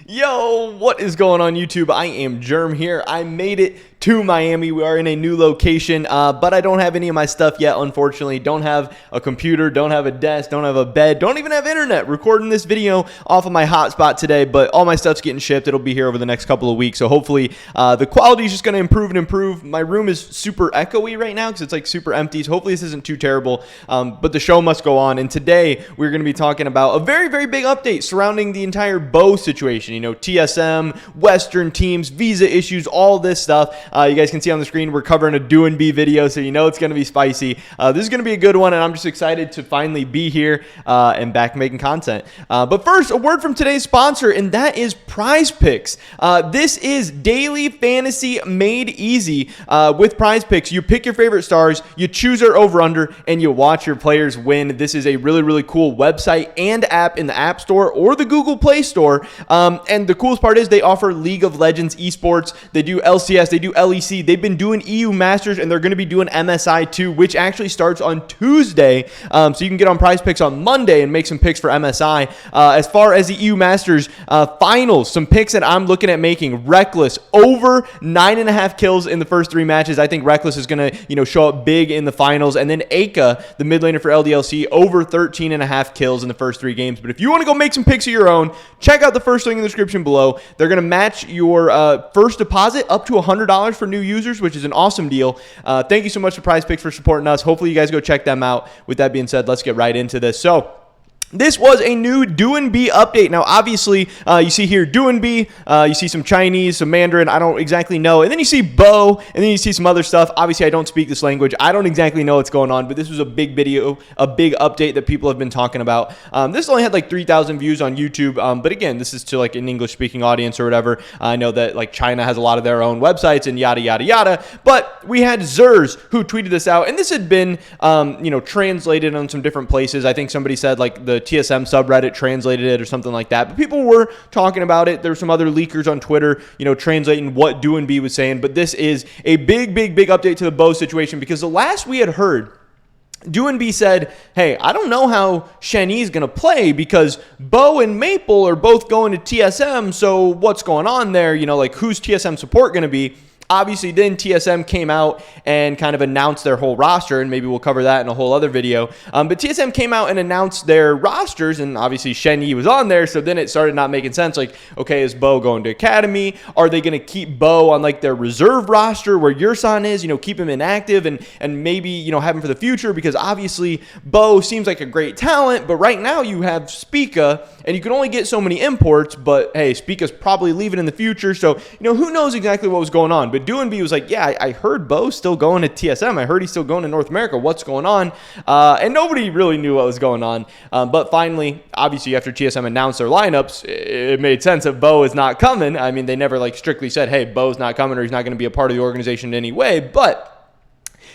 Yo, what is going on YouTube? I am Germ here. I made it to Miami. We are in a new location, but I don't have any of my stuff yet, unfortunately. Don't have a computer, don't have a desk, don't have a bed, don't even have internet. Recording this video off of my hotspot today, but all my stuff's getting shipped. It'll be here over the next couple of weeks, so hopefully the quality is just going to improve and improve. My room is super echoey right now because it's like super empty, so hopefully this isn't too terrible, but the show must go on. And today we're going to be talking about a very, very big update surrounding the entire Beau situation. You know, TSM, Western teams, visa issues, all this stuff. You guys can see on the screen we're covering a do and be video, so you know it's going to be spicy. This is going to be a good one, and I'm just excited to finally be here and back making content. But first, a word from today's sponsor, and that is Prize Picks. This is daily fantasy made easy with Prize Picks. You pick your favorite stars, you choose your over-under, and you watch your players win. This is a really, really cool website and app in the App Store or the Google Play Store. And the coolest part is they offer League of Legends esports. They do LCS, they do LEC. They've been doing EU Masters, and they're going to be doing MSI too, which actually starts on Tuesday. So you can get on Prize Picks on Monday and make some picks for MSI. As far as the EU Masters finals, some picks that I'm looking at making: Reckless over 9.5 kills in the first 3 matches. I think Reckless is going to show up big in the finals. And then Aka, the mid laner for LDLC, over 13.5 kills in the first 3 games. But if you want to go make some picks of your own, check out the first link in the description below. They're going to match your first deposit up to $100 for new users, which is an awesome deal. Thank you so much to Prize Picks for supporting us. Hopefully you guys go check them out. With that being said, let's get right into this. So this was a new Do and Be update. Now, obviously, you see here Do and Be. You see some Chinese, some Mandarin. I don't exactly know. And then you see Beau, and then you see some other stuff. Obviously, I don't speak this language. I don't exactly know what's going on, but this was a big video, a big update that people have been talking about. This only had like 3,000 views on YouTube, but again, this is to like an English-speaking audience or whatever. I know that like China has a lot of their own websites and yada, yada, yada. But we had Zers who tweeted this out, and this had been, translated on some different places. I think somebody said like the TSM subreddit translated it or something like that, but people were talking about it. There were some other leakers on Twitter, translating what Do and Be was saying. But this is a big, big, big update to the Beau situation, because the last we had heard, Do and Be said, hey, I don't know how Shenyi is going to play because Beau and Maple are both going to TSM, so what's going on there? Like who's TSM support going to be? Obviously, then TSM came out and kind of announced their whole roster, and maybe we'll cover that in a whole other video. But TSM came out and announced their rosters, and obviously Shenyi was on there, so then it started not making sense. Like, okay, is Beau going to Academy? Are they going to keep Beau on like their reserve roster where Yursan is, keep him inactive and maybe, have him for the future? Because obviously Beau seems like a great talent, but right now you have Spica, and you can only get so many imports, but hey, Spica's probably leaving in the future, so, who knows exactly what was going on. But Do and Be was like, yeah, I heard Beau's still going to TSM. I heard he's still going to North America. What's going on? And nobody really knew what was going on. But finally, obviously, after TSM announced their lineups, it made sense that Beau is not coming. I mean, they never like strictly said, hey, Beau's not coming or he's not going to be a part of the organization in any way. But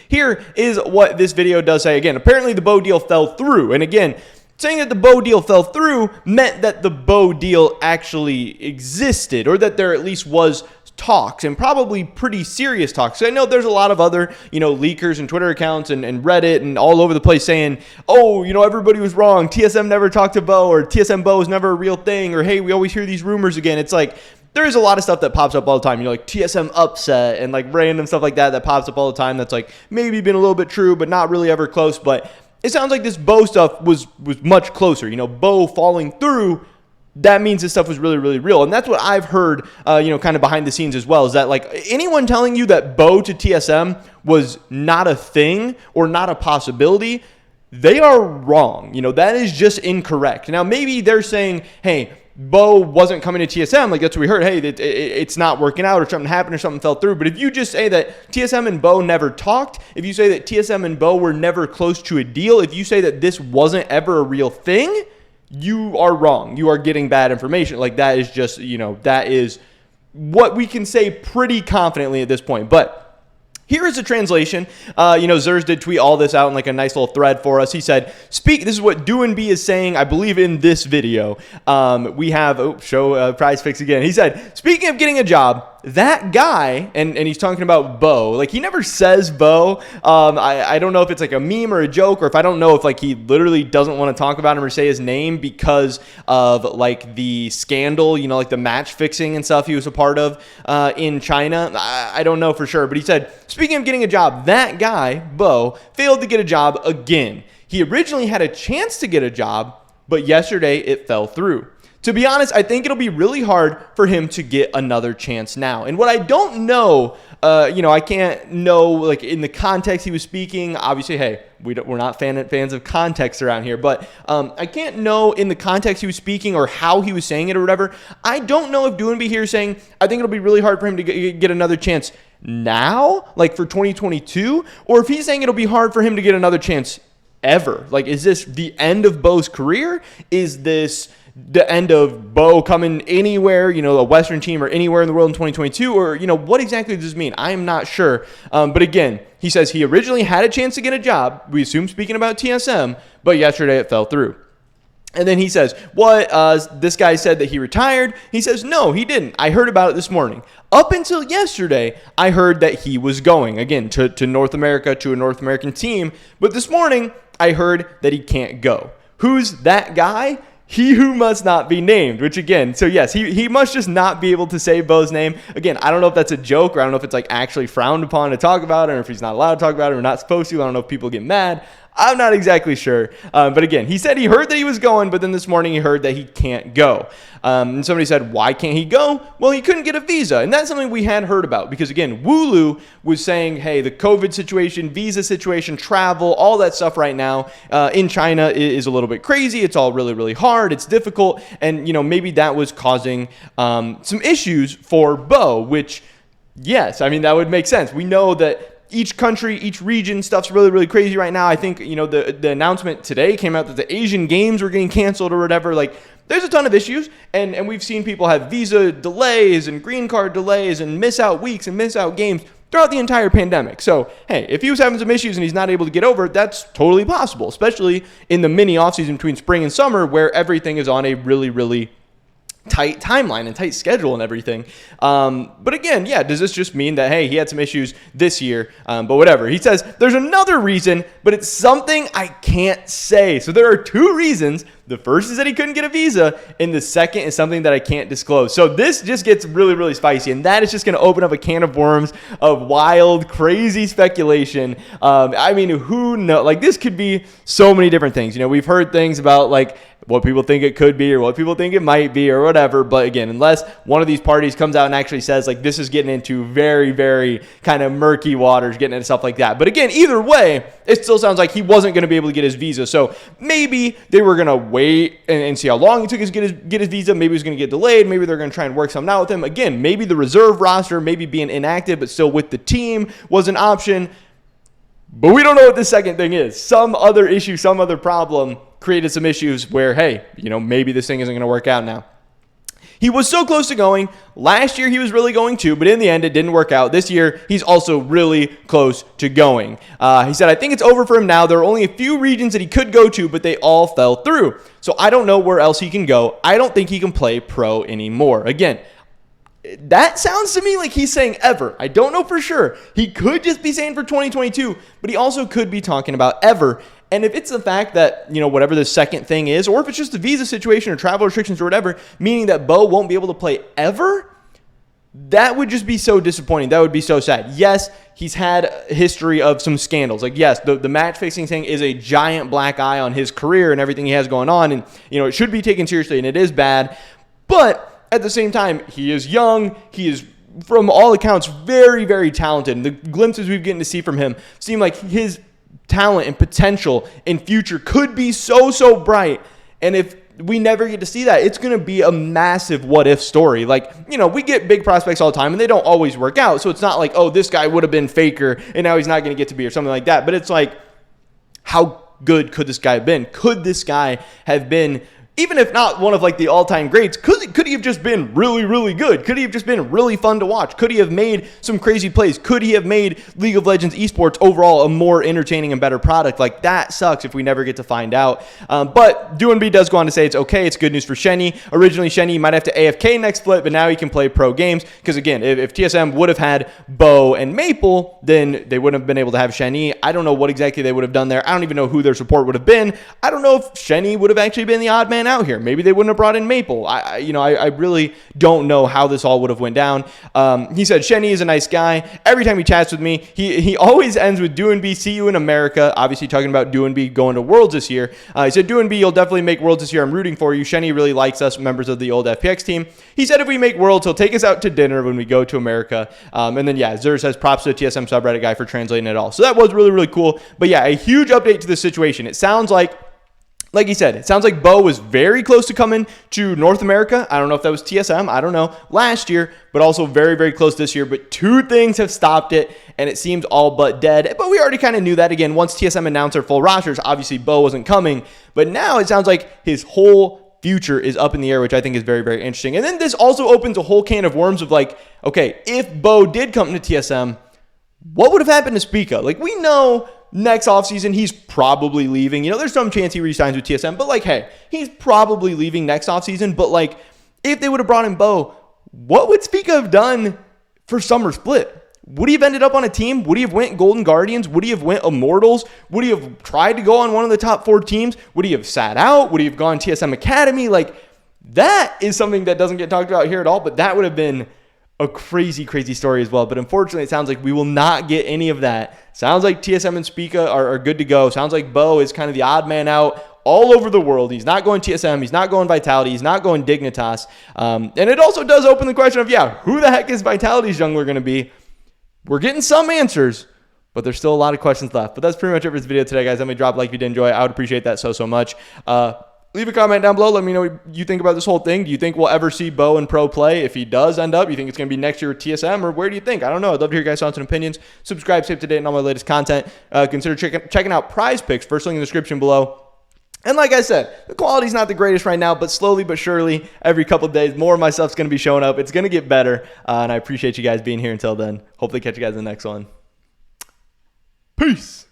here is what this video does say. Again, apparently the Beau deal fell through. And again, saying that the Beau deal fell through meant that the Beau deal actually existed, or that there at least was talks, and probably pretty serious talks. So I know there's a lot of other, leakers and Twitter accounts and Reddit and all over the place saying, oh, everybody was wrong. TSM never talked to Beau, or TSM Beau is never a real thing, or hey, we always hear these rumors again. It's like, there is a lot of stuff that pops up all the time, like TSM upset and like random stuff like that pops up all the time. That's like maybe been a little bit true, but not really ever close. But it sounds like this Beau stuff was much closer. Beau falling through, that means this stuff was really, really real. And that's what I've heard, kind of behind the scenes as well, is that like anyone telling you that Beau to TSM was not a thing or not a possibility, they are wrong. That is just incorrect. Now, maybe they're saying, hey, Beau wasn't coming to TSM. Like that's what we heard. Hey, it's not working out, or something happened, or something fell through. But if you just say that TSM and Beau never talked, if you say that TSM and Beau were never close to a deal, if you say that this wasn't ever a real thing, you are wrong. You are getting bad information. Like that is just, that is what we can say pretty confidently at this point. But here is a translation. Zers did tweet all this out in like a nice little thread for us. He said, this is what Do and Be is saying, I believe, in this video. We have, show Prize Picks again. He said, speaking of getting a job, that guy, and he's talking about Beau. Like, he never says Beau. I don't know if it's like a meme or a joke, or if I don't know if like he literally doesn't want to talk about him or say his name because of like the scandal, you know, like the match fixing and stuff he was a part of in China. I don't know for sure, but he said, speaking of getting a job, that guy, Beau, failed to get a job again. He originally had a chance to get a job, but yesterday it fell through. To be honest, I think it'll be really hard for him to get another chance now. And what I don't know, I can't know, like, in the context he was speaking. Obviously, hey, we're not fans of context around here. But I can't know in the context he was speaking or how he was saying it or whatever. I don't know if Doonby here is saying, I think it'll be really hard for him to get another chance now, like for 2022, or if he's saying it'll be hard for him to get another chance ever. Like, is this the end of Beau's career? Is this the end of Beau coming anywhere, a Western team or anywhere in the world in 2022? Or, what exactly does this mean? I am not sure. But again, he says he originally had a chance to get a job, we assume speaking about TSM, but yesterday it fell through. And then he says, this guy said that he retired. He says, no, he didn't. I heard about it this morning. Up until yesterday, I heard that he was going, again, to North America, to a North American team. But this morning, I heard that he can't go. Who's that guy? He who must not be named, which again, so yes, he must just not be able to say Beau's name. Again, I don't know if that's a joke, or I don't know if it's like actually frowned upon to talk about it, or if he's not allowed to talk about it or not supposed to. I don't know if people get mad. I'm not exactly sure. But again, he said he heard that he was going, but then this morning he heard that he can't go. And somebody said, why can't he go? Well, he couldn't get a visa. And that's something we had heard about because, again, Wooloo was saying, hey, the COVID situation, visa situation, travel, all that stuff right now in China is a little bit crazy. It's all really, really hard. It's difficult. And, maybe that was causing some issues for Beau, which, yes, I mean, that would make sense. We know that each country, each region, stuff's really, really crazy right now. I think, the announcement today came out that the Asian Games were getting canceled or whatever. Like, there's a ton of issues, and we've seen people have visa delays and green card delays and miss out weeks and miss out games throughout the entire pandemic. So, hey, if he was having some issues and he's not able to get over it, that's totally possible, especially in the mini offseason between spring and summer where everything is on a really, really tight timeline and tight schedule and everything. But again, yeah, does this just mean that, hey, he had some issues this year, but whatever. He says there's another reason, but it's something I can't say. So there are two reasons. The first is that he couldn't get a visa, and the second is something that I can't disclose. So this just gets really, really spicy, and that is just going to open up a can of worms of wild, crazy speculation. I mean, who knows? Like, this could be so many different things. We've heard things about, like, what people think it could be or what people think it might be or whatever. But again, unless one of these parties comes out and actually says, like, this is getting into very, very kind of murky waters, getting into stuff like that. But again, either way, it still sounds like he wasn't going to be able to get his visa. So maybe they were going to wait and see how long it took to get his visa. Maybe it was going to get delayed. Maybe they're going to try and work something out with him. Again, maybe the reserve roster, maybe being inactive but still with the team was an option. But we don't know what the second thing is. Some other issue, some other problem created some issues where, hey, maybe this thing isn't going to work out now. He was so close to going. Last year, he was really going to, but in the end, it didn't work out. This year, he's also really close to going. He said, I think it's over for him now. There are only a few regions that he could go to, but they all fell through. So I don't know where else he can go. I don't think he can play pro anymore. Again, that sounds to me like he's saying ever. I don't know for sure. He could just be saying for 2022, but he also could be talking about ever. And if it's the fact that, whatever the second thing is, or if it's just a visa situation or travel restrictions or whatever, meaning that Beau won't be able to play ever, that would just be so disappointing. That would be so sad. Yes, he's had a history of some scandals. Like, yes, the match fixing thing is a giant black eye on his career and everything he has going on. And, it should be taken seriously, and it is bad. But at the same time, he is young. He is, from all accounts, very, very talented. And the glimpses we've gotten to see from him seem like his talent and potential in future could be so, so bright. And if we never get to see that, it's going to be a massive what-if story. Like, we get big prospects all the time, and they don't always work out. So it's not like, oh, this guy would have been faker, and now he's not going to get to be, or something like that. But it's like, how good could this guy have been? Could this guy have been even if not one of like the all-time greats, could he have just been really, really good? Could he have just been really fun to watch? Could he have made some crazy plays? Could he have made League of Legends esports overall a more entertaining and better product? Like, that sucks if we never get to find out. But DoNB does go on to say it's okay. It's good news for Shenny. Originally, Shenny might have to AFK next split, but now he can play pro games. Because again, if TSM would have had Beau and Maple, then they wouldn't have been able to have Shenny. I don't know what exactly they would have done there. I don't even know who their support would have been. I don't know if Shenny would have actually been the odd man out here. Maybe they wouldn't have brought in Maple. I really don't know how this all would have went down. He said Shenny is a nice guy. Every time he chats with me, he always ends with DoNB, see you in America. Obviously talking about DoNB going to Worlds this year. He said DoNB, you'll definitely make Worlds this year. I'm rooting for you. Shenny really likes us, members of the old FPX team. He said if we make Worlds, he'll take us out to dinner when we go to America. And then yeah, Zer says props to the TSM subreddit guy for translating it all. So that was really, really cool. But yeah, a huge update to the situation. It sounds like he said, it sounds like Beau was very close to coming to North America. I don't know if that was TSM. I don't know. Last year, but also very, very close this year. But two things have stopped it, and it seems all but dead. But we already kind of knew that. Again, once TSM announced their full rosters, obviously Beau wasn't coming. But now it sounds like his whole future is up in the air, which I think is very, very interesting. And then this also opens a whole can of worms of like, okay, if Beau did come to TSM, what would have happened to Spica? Like, we know next offseason, he's probably leaving. You know, there's some chance he resigns with TSM, but like, hey, he's probably leaving next offseason. But like, if they would have brought in Beau, what would Spica have done for Summer Split? Would he have ended up on a team? Would he have went Golden Guardians? Would he have went Immortals? Would he have tried to go on one of the top 4 teams? Would he have sat out? Would he have gone TSM Academy? Like, that is something that doesn't get talked about here at all, but that would have been a crazy, crazy story as well. But unfortunately, it sounds like we will not get any of that. Sounds like TSM and Spica are good to go. Sounds like Beau is kind of the odd man out all over the world. He's not going TSM. He's not going Vitality. He's not going Dignitas. And it also does open the question of, yeah, who the heck is Vitality's jungler going to be? We're getting some answers, but there's still a lot of questions left. But that's pretty much it for this video today, guys. Let me drop a like if you did enjoy it. I would appreciate that so much. Leave a comment down below. Let me know what you think about this whole thing. Do you think we'll ever see Beau in pro play? If he does end up, you think it's going to be next year with TSM, or where do you think? I don't know. I'd love to hear your guys' thoughts and opinions. Subscribe, stay up to date on all my latest content. Consider checking out Prize Picks. First link in the description below. And like I said, the quality's not the greatest right now, but slowly but surely, every couple of days, more of my stuff's going to be showing up. It's going to get better, and I appreciate you guys being here until then. Hopefully catch you guys in the next one. Peace.